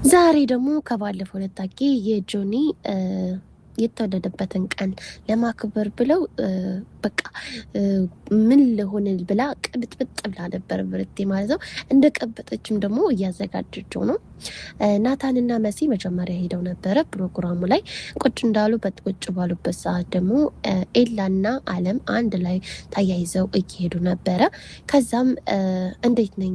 ዛሬ ደግሞ ከባለፈው ለታቂ የጆኒ የተወለደበትን ቀን ለማክበር ብለው በቃ ምን ልሆን ብላ ቅብጥብጥ ብላ ነበር ብርቴ ማለት ነው። እንደ ቀበጠችም ደግሞ እያዘጋጀችው ነው። ናታንና መሲ መጀመሪያ ሄደው ነበረ ፕሮግራሙ ላይ ቁጭ እንዳሉ ቁጭ ባሉበት ሰዓት ደግሞ ኤላና አለም አንድ ላይ ተያይዘው እየሄዱ ነበረ። ከዛም እንዴት ነኝ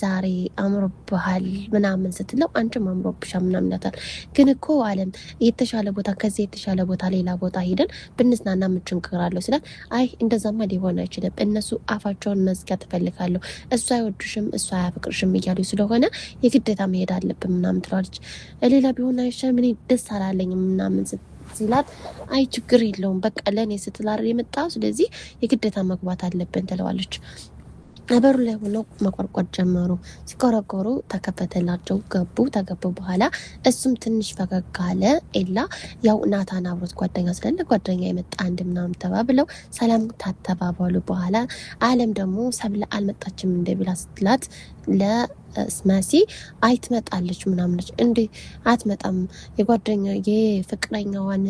ዛሬ አምሮብሃል ምናምን ስትለው አንቺም አምሮብሻል ምናምን ይላታል። ግን እኮ አለም የተሻለ ቦታ ከዚህ የተሻለ ቦታ ሌላ ቦታ ሄደን ብንዝናና ምን ችግር አለው ስላት፣ አይ እንደዛማ ሊሆን አይችልም፣ እነሱ አፋቸውን መዝጋት ትፈልጋለሁ፣ እሱ አይወዱሽም እሱ አያፈቅርሽም እያሉ ስለሆነ የግዴታ መሄድ አለብን ምናምን ትላለች። ሌላ ቢሆን አይሻልም እኔ ደስ አላለኝም ምናምን ሲላት፣ አይ ችግር የለውም በቃ ለእኔ ስትላር የመጣ ስለዚህ የግዴታ መግባት አለብን ትለዋለች። በሩ ላይ ሆነው መቆርቆር ጀመሩ። ሲቆረቆሩ ተከፈተላቸው፣ ገቡ። ተገቡ በኋላ እሱም ትንሽ ፈገግ አለ። ኤላ ያው ናታን አብሮት ጓደኛ ስለለ ጓደኛ የመጣ አንድ ምናምን ተባብለው ሰላም ታተባባሉ። በኋላ አለም ደግሞ ሰብለ አልመጣችም እንደ ብላ ስትላት ለመሲ አይ ትመጣለች ምናምነች። እንዴ አትመጣም? የጓደኛ የፍቅረኛዋን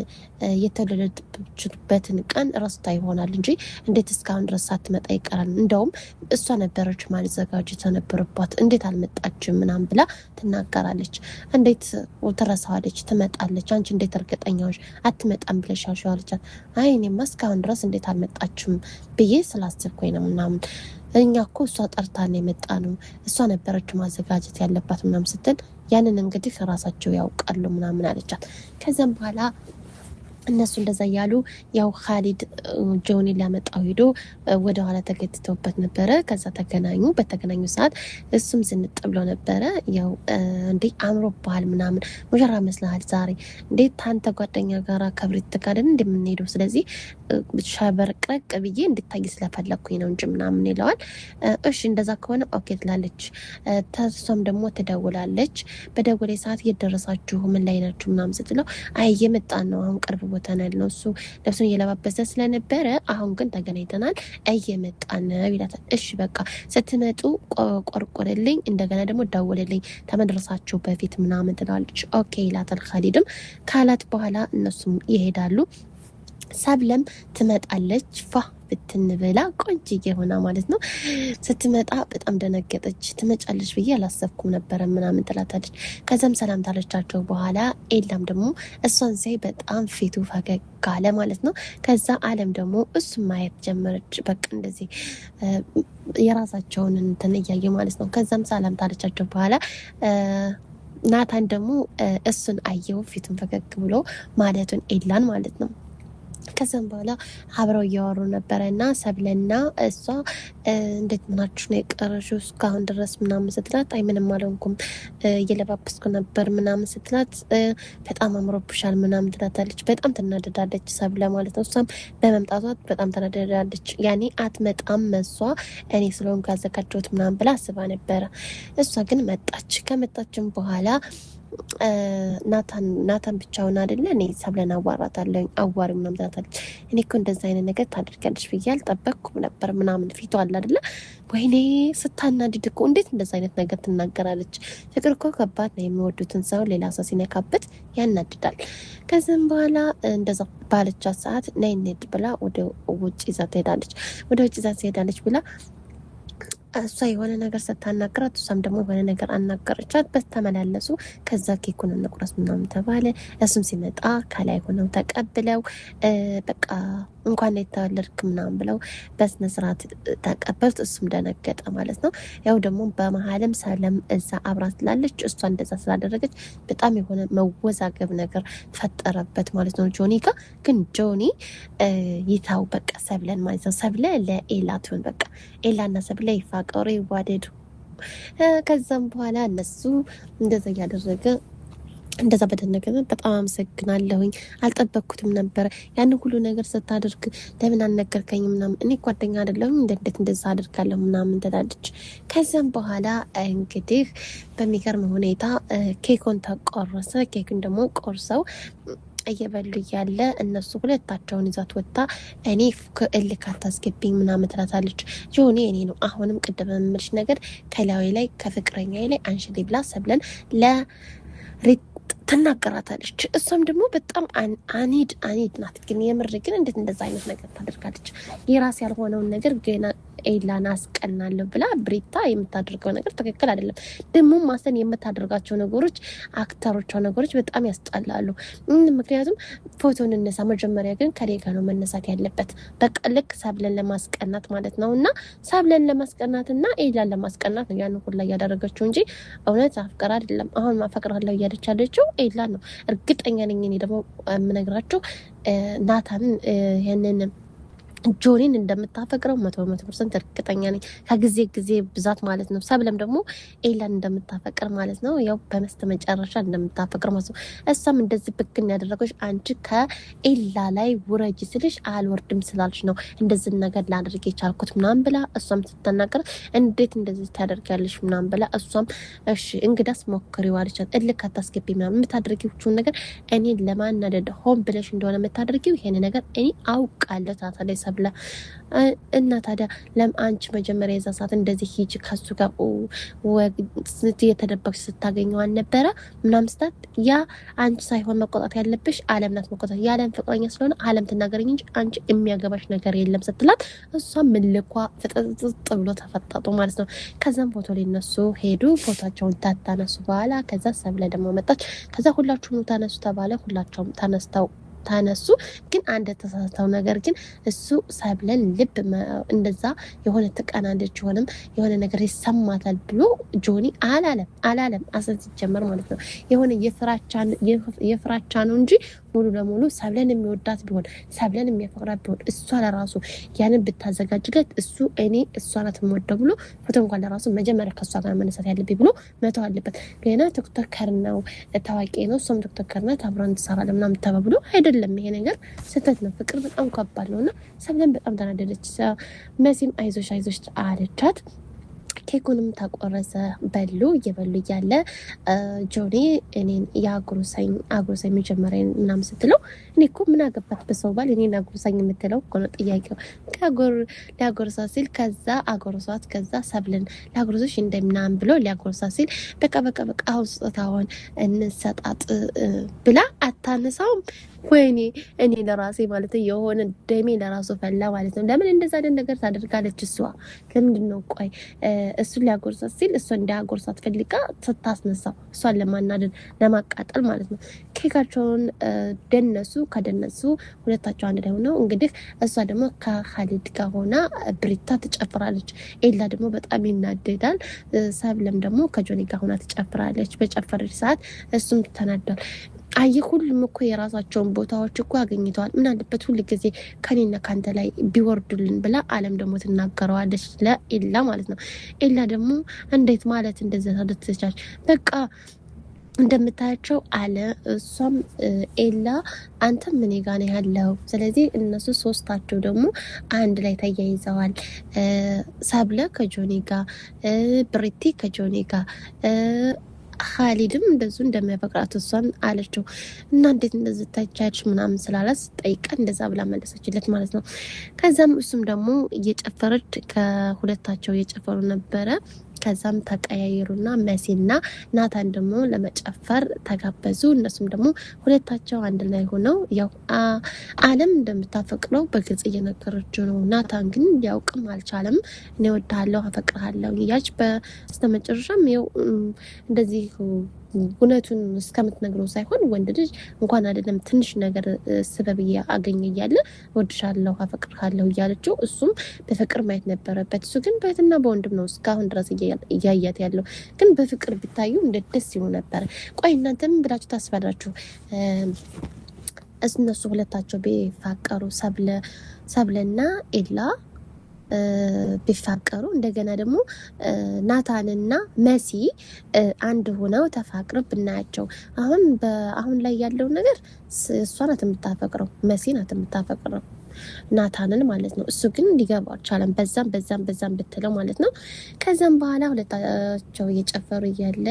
የተወለደችበትን ቀን ረስታ ይሆናል እንጂ እንዴት እስካሁን ድረስ ሳትመጣ ይቀራል? እንደውም እሷ ነበረች ማዘጋጀት ነበረባት፣ እንዴት አልመጣችም ምናምን ብላ ትናገራለች። እንዴት ትረሳዋለች? ትመጣለች። አንቺ እንዴት እርግጠኛዎች አትመጣም ብለሻል አለቻት። አይ እኔማ እስካሁን ድረስ እንዴት አልመጣችም ብዬ ስላስብኩኝ ነው ምናምን። እኛ እኮ እሷ ጠርታን የመጣ ነው፣ እሷ ነበረች ማዘጋጀት ያለባት ምናምን ስትል፣ ያንን እንግዲህ ራሳቸው ያውቃሉ ምናምን አለቻት። ከዚያም በኋላ እነሱ እንደዛ እያሉ ያው ካሊድ ጆኒ ሊያመጣው ሄዶ ወደ ኋላ ተገትተውበት ነበረ። ከዛ ተገናኙ። በተገናኙ ሰዓት እሱም ዝንጥ ብሎ ነበረ። ያው እንዴ አምሮብሃል ምናምን ሙሽራ መስለሃል ዛሬ እንዴት ታንተ ጓደኛ ጋራ ከብሪት ጋርን እንደምንሄደው ስለዚህ ሸበርቅረቅ ብዬ እንድታይ ስለፈለግኩኝ ነው እንጂ ምናምን ይለዋል። እሺ እንደዛ ከሆነ ኦኬ ትላለች። ተሷም ደግሞ ትደውላለች። በደወሌ ሰዓት እየደረሳችሁ ምን ላይ ናችሁ ምናምን ስትለው፣ አይ እየመጣን ነው አሁን ቅርብ ቦታ ነው እሱ ልብሱን እየለባበሰ ስለነበረ አሁን ግን ተገናኝተናል እየመጣን ነው ይላታል። እሺ በቃ ስትመጡ ቆርቆርልኝ እንደገና ደግሞ ደውልልኝ ተመድረሳችሁ በፊት ምናምን ትላለች። ኦኬ ይላታል። ካሊድም ካላት በኋላ እነሱም ይሄዳሉ። ሰብለም ትመጣለች ፋ ብትንብላ ቆንጅዬ ሆና ማለት ነው። ስትመጣ በጣም ደነገጠች። ትመጫለች ብዬ አላሰብኩም ነበረ ምናምን ትላታለች። ከዛም ሰላም ታለቻቸው በኋላ ኤላም ደግሞ እሷን ሲያይ በጣም ፊቱ ፈገግ አለ ማለት ነው። ከዛ አለም ደግሞ እሱ ማየት ጀመረች። በቃ እንደዚህ የራሳቸውን እንትን እያየ ማለት ነው። ከዛም ሰላም ታለቻቸው በኋላ ናታን ደግሞ እሱን አየው ፊቱን ፈገግ ብሎ ማለቱን ኤላን ማለት ነው። ከዛም በኋላ አብረው እያወሩ ነበረ እና ሰብለና እሷ እንዴት ናችሁ ነው የቀረሽው እስካሁን ድረስ ምናምን ስትላት፣ አይ ምንም አልሆንኩም እየለባበስኩ ነበር ምናምን ስትላት፣ በጣም አምሮብሻል ምናምን ትላታለች። በጣም ትናደዳለች ሰብለ ማለት ነው። እሷም በመምጣቷ በጣም ትናደዳለች። ያኔ አትመጣም መሷ እኔ ስለሆንኩ ያዘጋጀሁት ምናምን ብላ አስባ ነበረ። እሷ ግን መጣች። ከመጣችም በኋላ ናታን ብቻውን አይደለ እኔ ሰብለን አዋራታለሁ አዋሪ ምናምን ትላታለች። እኔ እኮ እንደዛ አይነት ነገር ታደርጋለች ብዬ አልጠበቅኩም ነበር ምናምን ፊቷ አለ አይደለ። ወይኔ ስታናድድ እኮ እንዴት እንደዛ አይነት ነገር ትናገራለች። ፍቅር እኮ ከባድ ነው። የሚወዱትን ሰው ሌላ ሰው ሲነካበት ያናድዳል። ከዚህም በኋላ እንደዛ ባለቻት ሰዓት ነይ እንሂድ ብላ ወደ ውጭ ይዛ ትሄዳለች። ወደ ውጭ ይዛ ትሄዳለች ብላ እሷ የሆነ ነገር ስታናገራት እሷም ደግሞ የሆነ ነገር አናገረቻት። በተመላለሱ ከዛ ኬኩን እንቁረስ ምናምን ተባለ። እሱም ሲመጣ ከላይ ሆነው ተቀብለው በቃ እንኳን የተወለድክ ምናምን ብለው በስነ ስርዓት ተቀበሉት። እሱም ደነገጠ ማለት ነው። ያው ደግሞ በመሀልም ሰለም እዛ አብራ ስላለች እሷ እንደዛ ስላደረገች በጣም የሆነ መወዛገብ ነገር ፈጠረበት ማለት ነው ጆኒ ጋር። ግን ጆኒ ይታው በቃ ሰብለን ማለት ነው። ሰብለ ለኤላ ትሆን በቃ ኤላና ሰብለ ይፋቀሩ ይዋደዱ። ከዛም በኋላ እነሱ እንደዛ እያደረገ እንደዛ በደነገ በጣም አመሰግናለሁኝ አልጠበቅኩትም ነበረ ያንን ሁሉ ነገር ስታደርግ ለምን አልነገርከኝም ምናምን እኔ ጓደኛ አይደለሁም እንዴት እንደዛ አድርጋለሁ ምናምን ትላለች። ከዛም በኋላ እንግዲህ በሚገርም ሁኔታ ኬኩን ተቆረሰ። ኬኩን ደግሞ ቆርሰው እየበሉ እያለ እነሱ ሁለታቸውን ይዛት ወጣ። እኔ እልክ አታስገቢኝ ምናምን ትላታለች። ጆኒ እኔ ነው አሁንም ቅድም የምልሽ ነገር ከላዩ ላይ ከፍቅረኛ ላይ አንሽሌ ብላ ሰብለን ትናገራታለች። እሷም ደግሞ በጣም አኒድ ናት። ግን የምር ግን እንዴት እንደዛ አይነት ነገር ታደርጋለች? የራስ ያልሆነውን ነገር ገና ኤላን አስቀናለሁ ብላ ብሪታ የምታደርገው ነገር ትክክል አይደለም። ደግሞ ማሰን የምታደርጋቸው ነገሮች አክተሮቿ ነገሮች በጣም ያስጠላሉ። ምክንያቱም ፎቶ እንነሳ መጀመሪያ ግን ከሌጋ ነው መነሳት ያለበት። በቃ ልክ ሰብለን ለማስቀናት ማለት ነው። እና ሰብለን ለማስቀናት እና ኤላን ለማስቀናት ነው ያን ሁላ እያደረገችው እንጂ እውነት አፍቀር አይደለም። አሁን ማፈቅራለሁ እያለች ያለችው ኤላን ነው። እርግጠኛ ነኝ እኔ ደግሞ የምነግራቸው ናታንን ይህንን ጆኒን እንደምታፈቅረው 100% እርግጠኛ ነኝ። ከጊዜ ጊዜ ብዛት ማለት ነው። ሰብለም ደግሞ ኤላን እንደምታፈቅር ማለት ነው። ያው በመስተ መጨረሻ እንደምታፈቅር ማለት ነው። እሷም እንደዚህ ብክን ያደረገች አንቺ ከኤላ ላይ ውረጅ ስልሽ አልወርድም ስላልሽ ነው እንደዚህ ነገር ላደርግ የቻልኩት ምናምን ብላ እሷም ስትናገር እንዴት እንደዚህ ታደርጊያለሽ ምናምን ብላ እሷም እሺ እንግዳስ ሞክሪው አለቻት። እልክ አታስገቢ ምናምን የምታደርጊውን ነገር እኔን ለማናደድ ሆን ብለሽ እንደሆነ የምታደርጊው ይሄን ነገር እኔ አውቃለሁ ታታለች ብላ እና ታዲያ አንቺ መጀመሪያ የዛ ሰዓት እንደዚህ ሂጅ ከሱ ጋር የተደበቅሽ ስታገኘው አልነበረ ምናምን ስታት ያ አንቺ ሳይሆን መቆጣት ያለብሽ አለም ናት መቆጣት የአለም ፍቅረኛ ስለሆነ አለም ትናገረኝ እንጂ አንቺ የሚያገባሽ ነገር የለም ስትላት እሷ ምልኳ ፍጥጥ ብሎ ተፈጣጡ ማለት ነው። ከዛም ፎቶ ሊነሱ ሄዱ። ፎቶቸውን ታታነሱ በኋላ ከዛ ሰብለ ደግሞ መጣች። ከዛ ሁላችሁም ተነሱ ተባለ። ሁላቸውም ተነሱ። ግን አንድ ተሳሳተው ነገር ግን እሱ ሰብለን ልብ እንደዛ የሆነ ተቀናለች የሆነ ነገር ይሰማታል ብሎ ጆኒ አላለም አሰን ሲጀመር ማለት ነው። የሆነ የፍራቻ ነው እንጂ ሙሉ ለሙሉ ሰብለን የሚወዳት ቢሆን ሰብለን የሚያፈቅራት ቢሆን እሷ ለራሱ ያንን ብታዘጋጅለት እሱ እሷ ናት የምወደው ብሎ ፎቶ እንኳን ለራሱ መጀመሪያ ከእሷ ጋር መነሳት ያለብኝ ብሎ መተው አለበት። ገና ቲክቶከር ነው ታዋቂ ነው እሷም ቲክቶከር ናት አብረን ትሰራለን ምናምን ተባብሎ አይደለም። ይሄ ነገር ስህተት ነው። ፍቅር በጣም ከባድ ነው እና ሰብለን በጣም ተናደደች። መሲም አይዞሽ አለቻት። ኬኩንም ተቆረሰ። እየበሉ እያለ ጆኒ እኔን የአጉሩሳኝ መጀመሪያ ምናምን ስትለው እኔ እኮ ምን አገባት በሰው ባል እኔን አጉሩሳኝ የምትለው እኮ ነው ጥያቄው። ሊያጎርሳ ሲል ከዛ አጎርሷት ከዛ ሰብልን ሊያጎርሶች እንደምናምን ብሎ ሊያጎርሳ ሲል በቃ አሁን ስጦታውን እንሰጣጥ ብላ አታነሳውም። ወይኔ እኔ ለራሴ ማለት የሆነ ደሜ ለራሱ ፈላ ማለት ነው። ለምን እንደዛ ነገር ታደርጋለች እሷ? ለምንድን ነው ቆይ እሱን ሊያጎርሳት ሲል እሷ እንዳያጎርሳት ፈልጋ ስታስነሳው እሷን ለማናደድ ለማቃጠል ማለት ነው። ኬካቸውን ከደነሱ ሁለታቸው አንድ ላይ ሆነው እንግዲህ እሷ ደግሞ ከካሊድ ጋር ሆና ብሪታ ትጨፍራለች። ኤላ ደግሞ በጣም ይናደዳል። ሰብለም ደግሞ ከጆኒ ጋር ሆና ትጨፍራለች። በጨፈረች ሰዓት እሱም ተናዷል። ሁሉም እኮ የራሳቸውን ቦታዎች እኮ አገኝተዋል። ምን አለበት ሁሉ ጊዜ ከኔና ካንተ ላይ ቢወርዱልን ብላ አለም ደግሞ ትናገረዋለች ለኤላ ማለት ነው። ኤላ ደግሞ እንዴት ማለት እንደዛ ተደተቻች በቃ እንደምታያቸው አለ። እሷም ኤላ አንተ ምን ጋር ነው ያለው? ስለዚህ እነሱ ሶስታቸው ደግሞ አንድ ላይ ተያይዘዋል። ሰብለ ከጆኒ ጋር፣ ብሪቲ ከጆኒ ጋር ካሊድም እንደዙ እንደሚያፈቅራት እሷን አለችው። እና እንዴት እንደዚህ ታቻች ምናምን ስላላት ጠይቃ እንደዛ ብላ መለሰችለት ማለት ነው። ከዛም እሱም ደግሞ እየጨፈረች ከሁለታቸው እየጨፈሩ ነበረ። ከዛም ተቀያየሩና መሲና ናታን ደግሞ ለመጨፈር ተጋበዙ። እነሱም ደግሞ ሁለታቸው አንድ ላይ ሆነው ያው አለም እንደምታፈቅረው በግልጽ እየነገረችው ነው። ናታን ግን ሊያውቅም አልቻለም። እኔ እወድሃለሁ አፈቅርሃለሁ እያች በስተመጨረሻም ያው እንደዚህ እውነቱን እስከምትነግረው ሳይሆን ወንድ ልጅ እንኳን አይደለም ትንሽ ነገር ስበብ አገኘ እያለ እወድሻለሁ አፈቅርሃለሁ እያለችው እሱም በፍቅር ማየት ነበረበት። እሱ ግን በእህትና በወንድም ነው እስካሁን ድረስ እያያት ያለው። ግን በፍቅር ቢታዩ እንዴት ደስ ይሉ ነበር። ቆይ እናንተ ምን ብላችሁ ታስባላችሁ? እነሱ ሁለታቸው ቢፋቀሩ ሰብለና ኤላ ቢፋቀሩ እንደገና ደግሞ ናታንና መሲ አንድ ሆነው ተፋቅረው ብናያቸው። አሁን ላይ ያለው ነገር እሷ ናት የምታፈቅረው፣ መሲ ናት የምታፈቅረው ናታንን ማለት ነው። እሱ ግን ሊገባ አልቻለም። በዛም ብትለው ማለት ነው። ከዛም በኋላ ሁለታቸው እየጨፈሩ እያለ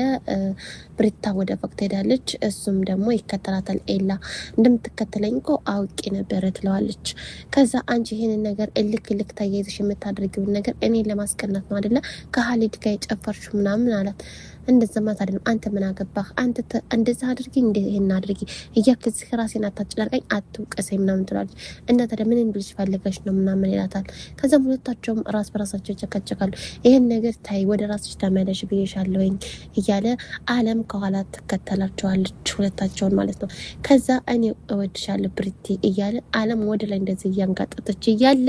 ብሪታ ወደ ፎቅ ትሄዳለች። እሱም ደግሞ ይከተላታል። ኤላ እንደምትከተለኝ እኮ አውቄ ነበረ ትለዋለች። ከዛ አንቺ ይሄንን ነገር እልክ ተያይዘሽ የምታደርጊውን ነገር እኔ ለማስቀናት ነው አይደለ ከካሊድ ጋር የጨፈርሽው ምናምን አላት። እንደዛ ማለት አይደለም። አንተ ምን አገባህ? አንተ እንደዛ አድርጊ እንደ ይሄን አድርጊ እያክዝ ራሴን አታጭላርቀኝ፣ አትውቀሰኝ ምናምን ትላለች። እና ታዲያ ምን እንድልሽ ፈልገሽ ነው ምናምን ይላታል። ከዛም ሁለታቸውም ራስ በራሳቸው ይጨቀጨቃሉ። ይሄን ነገር ታይ፣ ወደ ራስሽ ተመለሽ ብዬሻለሁኝ እያለ አለም ከኋላ ትከተላቸዋለች፣ ሁለታቸውን ማለት ነው። ከዛ እኔ እወድሻለሁ ብሪቲ እያለ አለም ወደ ላይ እንደዚህ እያንጋጠጠች እያለ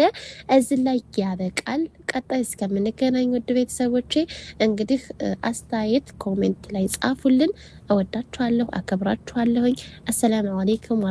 እዚህ ላይ ያበቃል። ቀጣይ እስከምንገናኝ ውድ ቤተሰቦቼ እንግዲህ አስተያየት ኮሜንት ላይ ጻፉልን። እወዳችኋለሁ፣ አከብራችኋለሁኝ። አሰላሙ አለይኩም